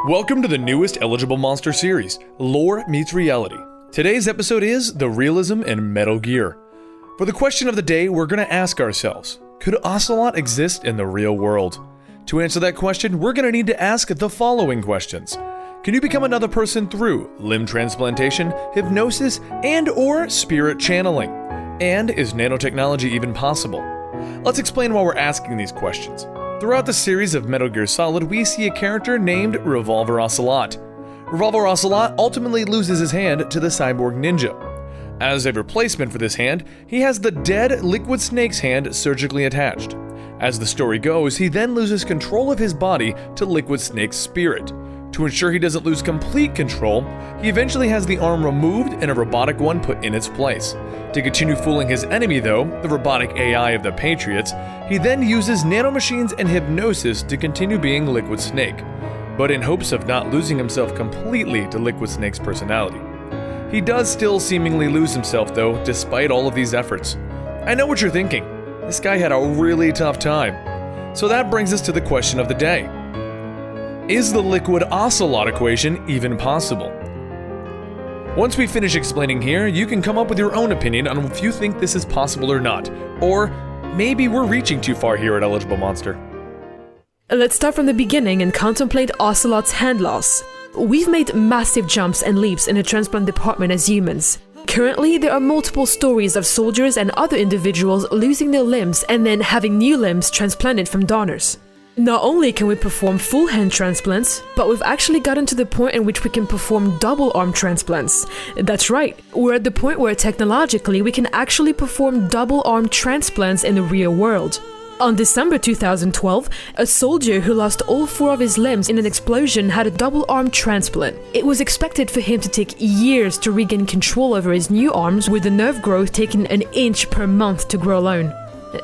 Welcome to the newest Eligible Monster series, Lore Meets Reality. Today's episode is The Realism in Metal Gear. For the question of the day, we're going to ask ourselves, could Ocelot exist in the real world? To answer that question, we're going to need to ask the following questions. Can you become another person through limb transplantation, hypnosis, and/or spirit channeling? And is nanotechnology even possible? Let's explain why we're asking these questions. Throughout the series of Metal Gear Solid, we see a character named Revolver Ocelot. Revolver Ocelot ultimately loses his hand to the cyborg ninja. As a replacement for this hand, he has the dead Liquid Snake's hand surgically attached. As the story goes, he then loses control of his body to Liquid Snake's spirit. To ensure he doesn't lose complete control, he eventually has the arm removed and a robotic one put in its place. To continue fooling his enemy though, the robotic AI of the Patriots, he then uses nanomachines and hypnosis to continue being Liquid Snake, but in hopes of not losing himself completely to Liquid Snake's personality. He does still seemingly lose himself though, despite all of these efforts. I know what you're thinking, this guy had a really tough time. So that brings us to the question of the day. Is the Liquid Ocelot equation even possible? Once we finish explaining here, you can come up with your own opinion on if you think this is possible or not, or maybe we're reaching too far here at Eligible Monster. Let's start from the beginning and contemplate Ocelot's hand loss. We've made massive jumps and leaps in the transplant department as humans. Currently, there are multiple stories of soldiers and other individuals losing their limbs and then having new limbs transplanted from donors. Not only can we perform full hand transplants, but we've actually gotten to the point in which we can perform double arm transplants. That's right, we're at the point where technologically we can actually perform double arm transplants in the real world. On December 2012, a soldier who lost all 4 of his limbs in an explosion had a double arm transplant. It was expected for him to take years to regain control over his new arms, with the nerve growth taking an inch per month to grow alone.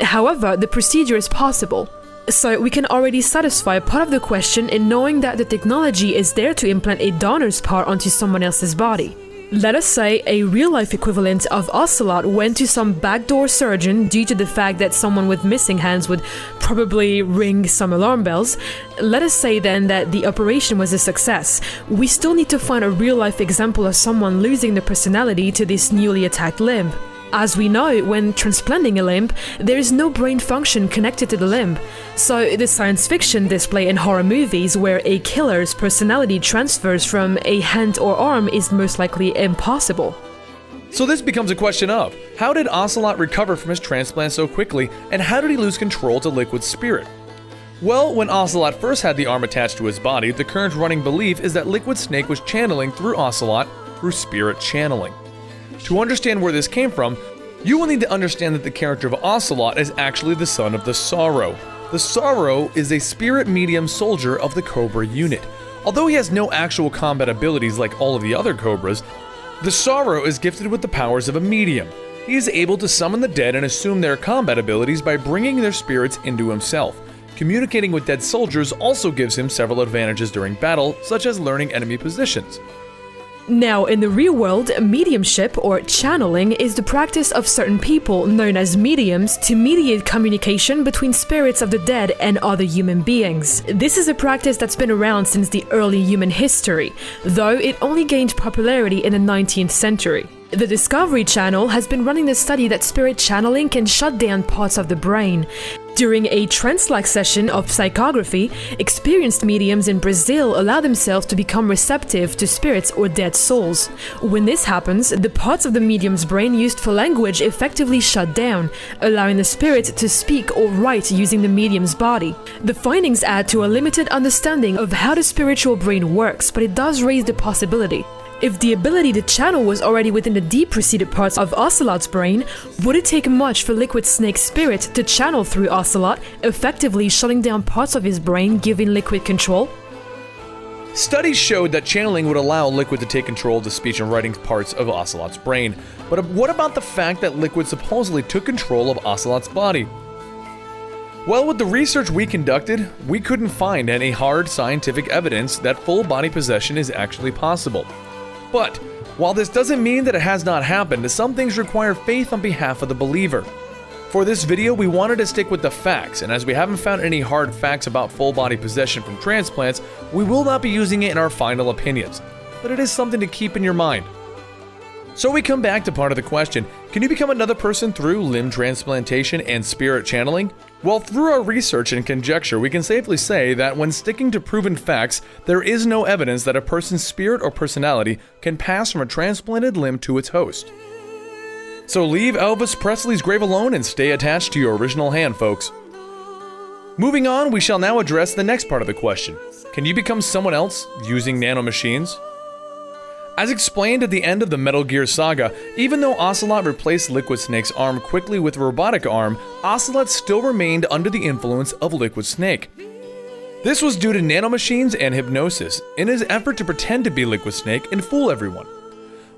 However, the procedure is possible. So we can already satisfy part of the question in knowing that the technology is there to implant a donor's part onto someone else's body. Let us say a real-life equivalent of Ocelot went to some backdoor surgeon due to the fact that someone with missing hands would probably ring some alarm bells. Let us say then that the operation was a success. We still need to find a real-life example of someone losing their personality to this newly attacked limb. As we know, when transplanting a limb, there is no brain function connected to the limb. So the science fiction display in horror movies where a killer's personality transfers from a hand or arm is most likely impossible. So this becomes a question of, how did Ocelot recover from his transplant so quickly, and how did he lose control to Liquid Spirit? Well, when Ocelot first had the arm attached to his body, the current running belief is that Liquid Snake was channeling through Ocelot through spirit channeling. To understand where this came from, you will need to understand that the character of Ocelot is actually the son of the Sorrow. The Sorrow is a spirit medium soldier of the Cobra unit. Although he has no actual combat abilities like all of the other Cobras, the Sorrow is gifted with the powers of a medium. He is able to summon the dead and assume their combat abilities by bringing their spirits into himself. Communicating with dead soldiers also gives him several advantages during battle, such as learning enemy positions. Now, in the real world, mediumship or channeling is the practice of certain people, known as mediums, to mediate communication between spirits of the dead and other human beings. This is a practice that's been around since the early human history, though it only gained popularity in the 19th century. The Discovery Channel has been running the study that spirit channeling can shut down parts of the brain. During a trance-like session of psychography, experienced mediums in Brazil allow themselves to become receptive to spirits or dead souls. When this happens, the parts of the medium's brain used for language effectively shut down, allowing the spirit to speak or write using the medium's body. The findings add to a limited understanding of how the spiritual brain works, but it does raise the possibility. If the ability to channel was already within the deep-seated parts of Ocelot's brain, would it take much for Liquid Snake's spirit to channel through Ocelot, effectively shutting down parts of his brain, giving Liquid control? Studies showed that channeling would allow Liquid to take control of the speech and writing parts of Ocelot's brain. But what about the fact that Liquid supposedly took control of Ocelot's body? Well, with the research we conducted, we couldn't find any hard scientific evidence that full body possession is actually possible. But, while this doesn't mean that it has not happened, some things require faith on behalf of the believer. For this video, we wanted to stick with the facts, and as we haven't found any hard facts about full body possession from transplants, we will not be using it in our final opinions, but it is something to keep in your mind. So we come back to part of the question, can you become another person through limb transplantation and spirit channeling? Well, through our research and conjecture, we can safely say that when sticking to proven facts, there is no evidence that a person's spirit or personality can pass from a transplanted limb to its host. So leave Elvis Presley's grave alone and stay attached to your original hand, folks. Moving on, we shall now address the next part of the question. Can you become someone else using nanomachines? As explained at the end of the Metal Gear saga, even though Ocelot replaced Liquid Snake's arm quickly with a robotic arm, Ocelot still remained under the influence of Liquid Snake. This was due to nanomachines and hypnosis, in his effort to pretend to be Liquid Snake and fool everyone.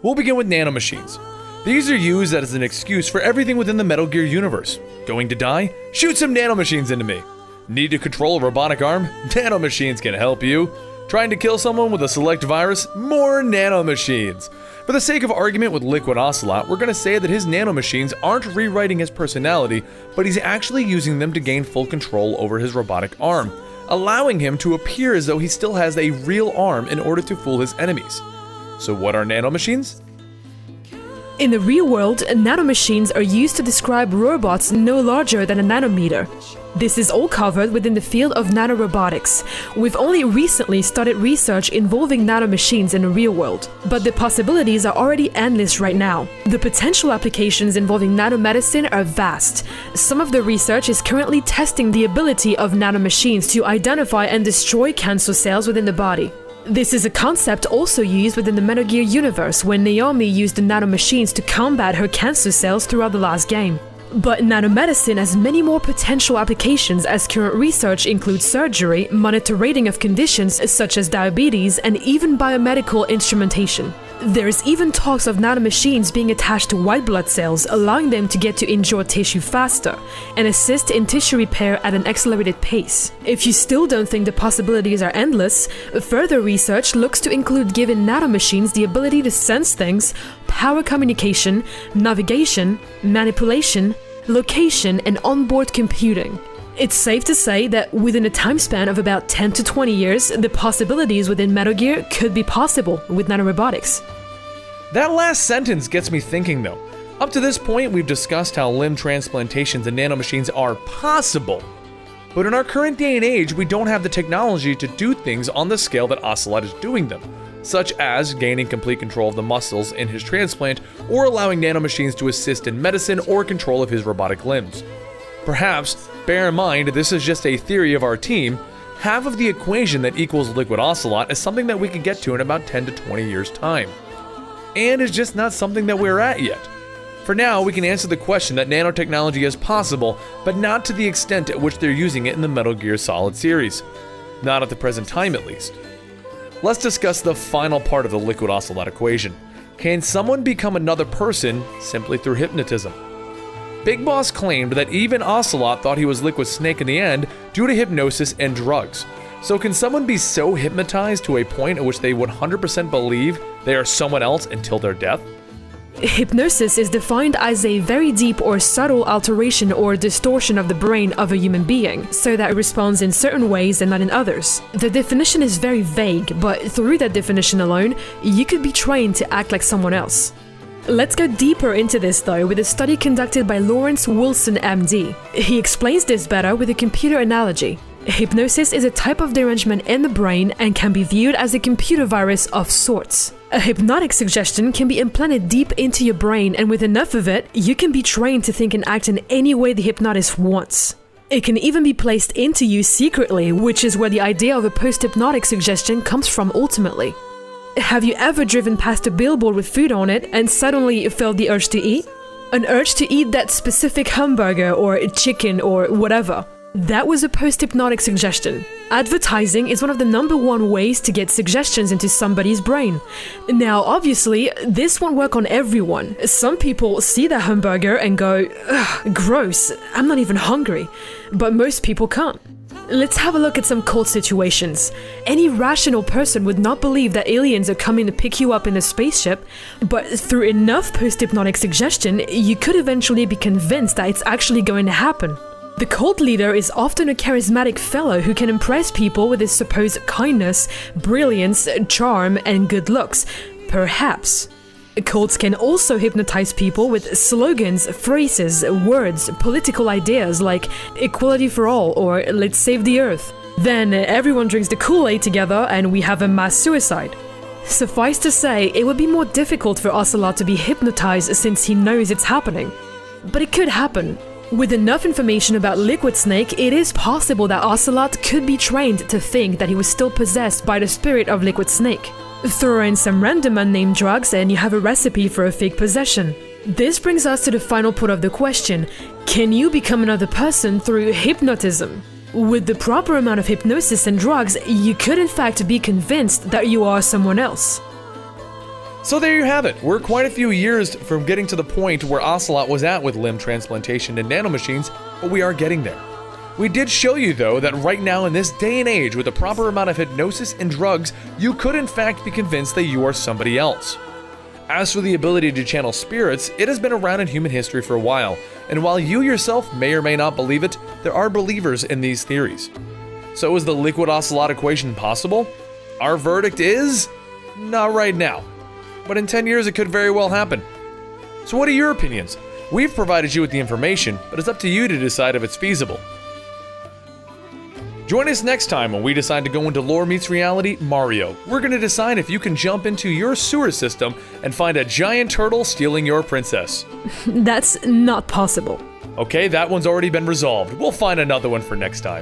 We'll begin with nanomachines. These are used as an excuse for everything within the Metal Gear universe. Going to die? Shoot some nanomachines into me. Need to control a robotic arm? Nanomachines can help you. Trying to kill someone with a select virus? More nanomachines. For the sake of argument with Liquid Ocelot, we're going to say that his nanomachines aren't rewriting his personality, but he's actually using them to gain full control over his robotic arm, allowing him to appear as though he still has a real arm in order to fool his enemies. So what are nanomachines? In the real world, nanomachines are used to describe robots no larger than a nanometer. This is all covered within the field of nanorobotics. We've only recently started research involving nanomachines in the real world, but the possibilities are already endless right now. The potential applications involving nanomedicine are vast. Some of the research is currently testing the ability of nanomachines to identify and destroy cancer cells within the body. This is a concept also used within the Metal Gear universe when Naomi used the nanomachines to combat her cancer cells throughout the last game. But nanomedicine has many more potential applications as current research includes surgery, monitoring of conditions such as diabetes, and even biomedical instrumentation. There is even talks of nanomachines being attached to white blood cells, allowing them to get to injure tissue faster and assist in tissue repair at an accelerated pace. If you still don't think the possibilities are endless, further research looks to include giving nanomachines the ability to sense things, power communication, navigation, manipulation, location, and onboard computing. It's safe to say that within a time span of about 10 to 20 years, the possibilities within Metal Gear could be possible with nanorobotics. That last sentence gets me thinking though. Up to this point, we've discussed how limb transplantations and nanomachines are possible. But in our current day and age, we don't have the technology to do things on the scale that Ocelot is doing them, such as gaining complete control of the muscles in his transplant or allowing nanomachines to assist in medicine or control of his robotic limbs. Perhaps, bear in mind this is just a theory of our team, half of the equation that equals Liquid Ocelot is something that we could get to in about 10 to 20 years' time. And it's just not something that we're at yet. For now, we can answer the question that nanotechnology is possible, but not to the extent at which they're using it in the Metal Gear Solid series. Not at the present time, at least. Let's discuss the final part of the Liquid Ocelot equation. Can someone become another person simply through hypnotism? Big Boss claimed that even Ocelot thought he was Liquid Snake in the end due to hypnosis and drugs. So can someone be so hypnotized to a point at which they 100% believe they are someone else until their death? Hypnosis is defined as a very deep or subtle alteration or distortion of the brain of a human being, so that it responds in certain ways and not in others. The definition is very vague, but through that definition alone, you could be trained to act like someone else. Let's go deeper into this though with a study conducted by Lawrence Wilson MD. He explains this better with a computer analogy. Hypnosis is a type of derangement in the brain and can be viewed as a computer virus of sorts. A hypnotic suggestion can be implanted deep into your brain, and with enough of it, you can be trained to think and act in any way the hypnotist wants. It can even be placed into you secretly, which is where the idea of a post-hypnotic suggestion comes from ultimately. Have you ever driven past a billboard with food on it and suddenly felt the urge to eat? An urge to eat that specific hamburger or chicken or whatever. That was a post-hypnotic suggestion. Advertising is one of the #1 ways to get suggestions into somebody's brain. Now, obviously, this won't work on everyone. Some people see the hamburger and go, "Ugh, gross, I'm not even hungry." But most people can't. Let's have a look at some cult situations. Any rational person would not believe that aliens are coming to pick you up in a spaceship, but through enough post-hypnotic suggestion, you could eventually be convinced that it's actually going to happen. The cult leader is often a charismatic fellow who can impress people with his supposed kindness, brilliance, charm, and good looks. Perhaps. Cults can also hypnotize people with slogans, phrases, words, political ideas like equality for all or let's save the earth. Then everyone drinks the Kool-Aid together and we have a mass suicide. Suffice to say, it would be more difficult for Ocelot to be hypnotized since he knows it's happening. But it could happen. With enough information about Liquid Snake, it is possible that Ocelot could be trained to think that he was still possessed by the spirit of Liquid Snake. Throw in some random unnamed drugs and you have a recipe for a fake possession. This brings us to the final part of the question: can you become another person through hypnotism? With the proper amount of hypnosis and drugs, you could in fact be convinced that you are someone else. So there you have it. We're quite a few years from getting to the point where Ocelot was at with limb transplantation and nanomachines, but we are getting there. We did show you, though, that right now in this day and age, with the proper amount of hypnosis and drugs, you could in fact be convinced that you are somebody else. As for the ability to channel spirits, it has been around in human history for a while, and while you yourself may or may not believe it, there are believers in these theories. So is the Liquid Ocelot equation possible? Our verdict is not right now, but in 10 years it could very well happen. So what are your opinions? We've provided you with the information, but it's up to you to decide if it's feasible. Join us next time when we decide to go into Lore Meets Reality Mario. We're going to decide if you can jump into your sewer system and find a giant turtle stealing your princess. That's not possible. Okay, that one's already been resolved. We'll find another one for next time.